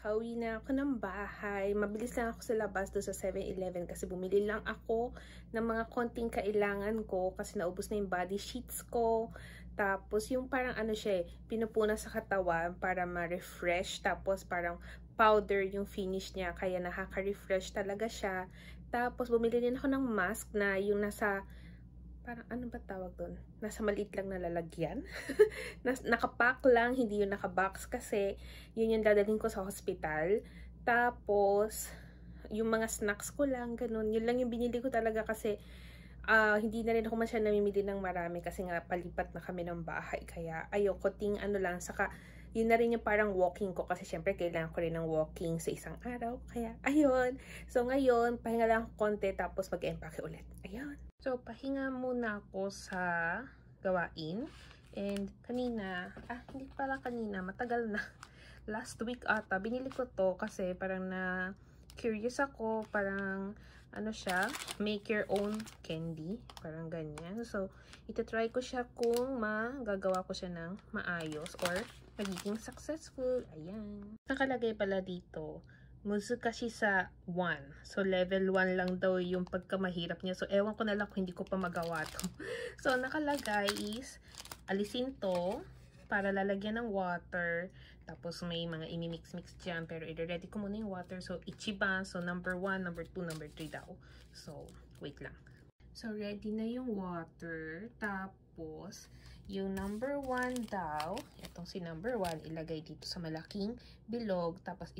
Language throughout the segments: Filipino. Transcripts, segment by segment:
Nakauwi na ako ng bahay. Mabilis lang ako sa labas doon sa 7-Eleven kasi bumili lang ako ng mga konting kailangan ko kasi naubos na yung body sheets ko. Tapos yung parang ano siya pinupuna sa katawan para ma-refresh. Tapos parang powder yung finish niya kaya nakaka-refresh talaga siya. Tapos bumili din ako ng mask na yung nasa parang ano ba tawag doon? Nasa maliit lang na lalagyan. Nakapack lang, hindi yung nakabox kasi yun yung dadalhin ko sa hospital. Tapos, yung mga snacks ko lang, ganun. Yun lang yung binili ko talaga kasi hindi na rin ako masyadong namimili ng marami kasi nga palipat na kami ng bahay. Kaya ayoko ting ano lang. Saka, yun na rin yung parang walking ko kasi syempre kailangan ko rin ng walking sa isang araw. Kaya, ayun. So, ngayon, pahinga lang ako konti tapos mag-empake ulit. Ayun. So, pahinga muna ako sa gawain. And, kanina, hindi pala kanina, matagal na. Last week ata, binili ko to kasi parang curious ako, parang, ano siya, make your own candy. Parang ganyan. So, itatry ko siya kung magagawa ko siya ng maayos or magiging successful. Ayan. Nakalagay pala dito, Muzukashi sa 1. So, level 1 lang daw yung pagkamahirap niya. So, ewan ko na lang kung hindi ko pa magawa to. So, nakalagay is, alisin to para lalagyan ng water. Tapos, may mga imimix-mix dyan. Pero, i-ready ko muna yung water. So, Ichiban. So, number 1, number 2, number 3 daw. So, wait lang. So, ready na yung water. Tapos, yung number 1 daw, itong si number 1, ilagay dito sa malaking bilog. Tapos,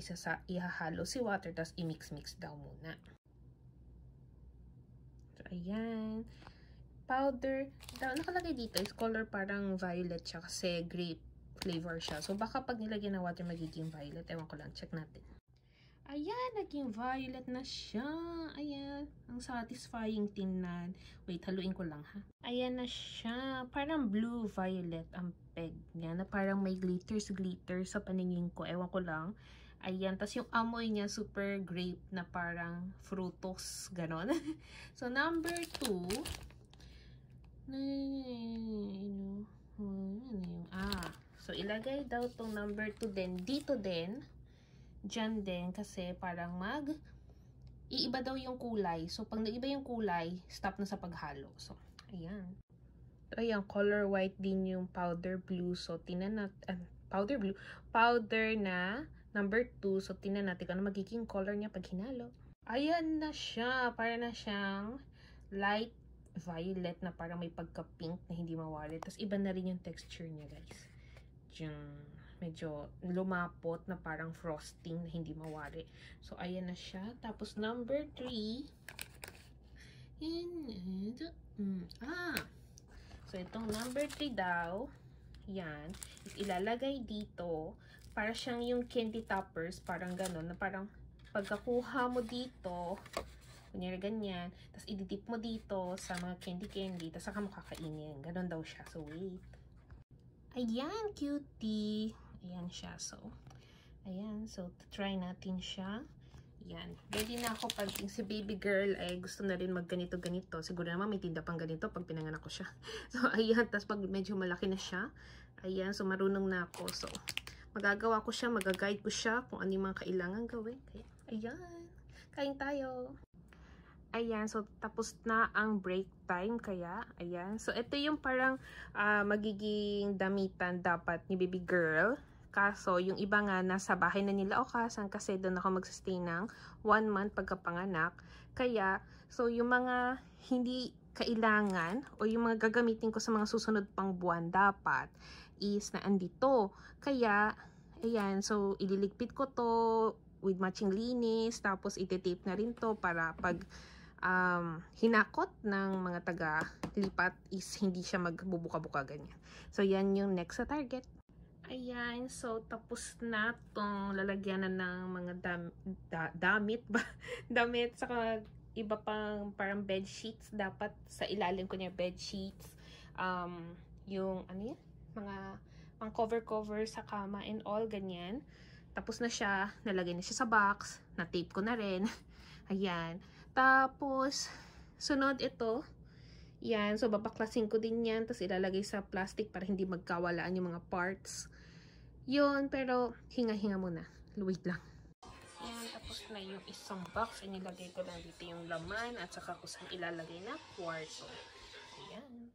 ihahalo si water. Tapos, i-mix-mix daw muna. So, ayan. Powder. Nakalagay dito is color parang violet siya kasi grape flavor siya. So, baka pag nilagyan ng water, magiging violet. Ewan ko lang. Check natin. Ayan, naging violet na siya. Ayan, ang satisfying tingnan. Wait, haluin ko lang ha. Ayan na siya. Parang blue-violet ang peg niya na parang may glitters sa paningin ko. Ewan ko lang. Ayan, tas yung amoy niya super grape na parang frutos, ganon. So, number 2. So, ilagay daw tong number 2 din. Dito din. Diyan din kasi parang iiba daw yung kulay. So, pag naiba yung kulay, stop na sa paghalo. So, ayan. So, ayan, color white din yung powder blue. So, tinan natin, powder na number 2. So, tinan natin kung ano magiging color niya pag hinalo. Ayan na siya. Para na siyang light violet na parang may pagka-pink na hindi mawali. Tapos, iba na rin yung texture niya, guys. Diyan. Medyo lumapot na parang frosting na hindi mawari. So, ayan na siya. Tapos, number 3. So, itong number 3 daw, yan, is ilalagay dito. Para siyang yung candy toppers, parang ganon, na parang pagkakuha mo dito, kunyari ganyan, tapos ididip mo dito sa mga candy, tapos saka mo kakainin. Ganon daw siya. So, wait. Ayan, cutie. Ayan siya. So, ayan. So, try natin siya. Ayan. Ready na ako pag si baby girl ay gusto na rin magganito-ganito. Siguro naman may tinda pang ganito pag pinanganak ko siya. So, ayan. Tapos pag medyo malaki na siya. Ayan. So, marunong na ako. So, magagawa ko siya. Magaguide ko siya kung ano yung mga kailangan gawin. Kaya, ayan. Kain tayo. Ayan, so tapos na ang break time kaya, ayan. So, ito yung parang magiging damitan dapat ni baby girl. Kaso, yung iba nga nasa bahay na nila o kasan kasi doon ako magsastay ng 1 month pagkapanganak. Kaya, so yung mga hindi kailangan o yung mga gagamitin ko sa mga susunod pang buwan dapat is na andito. Kaya, ayan, so ililigpit ko to with matching linis. Tapos, ititape na rin to para pag hinakot ng mga taga-lipat is hindi siya magbubuka-buka ganyan. So, yan yung next sa target. Ayan, so tapos na tong lalagyanan ng mga damit ba? Damit, saka iba pang parang bed sheets. Dapat sa ilalim ko niya bed sheets. Yung ano yan? Mga pang cover sa kama and all, ganyan. Tapos na siya, nalagay na siya sa box, na-tape ko na rin. Ayan. Tapos, sunod ito. Yan. So, babaklasin ko din yan. Tapos, ilalagay sa plastic para hindi magkawalaan yung mga parts. Yun. Pero, hinga-hinga muna. Wait lang. Tapos na yung isang box. Inilagay ko lang dito yung laman at saka kung saan ilalagay na kwarto. Ayan.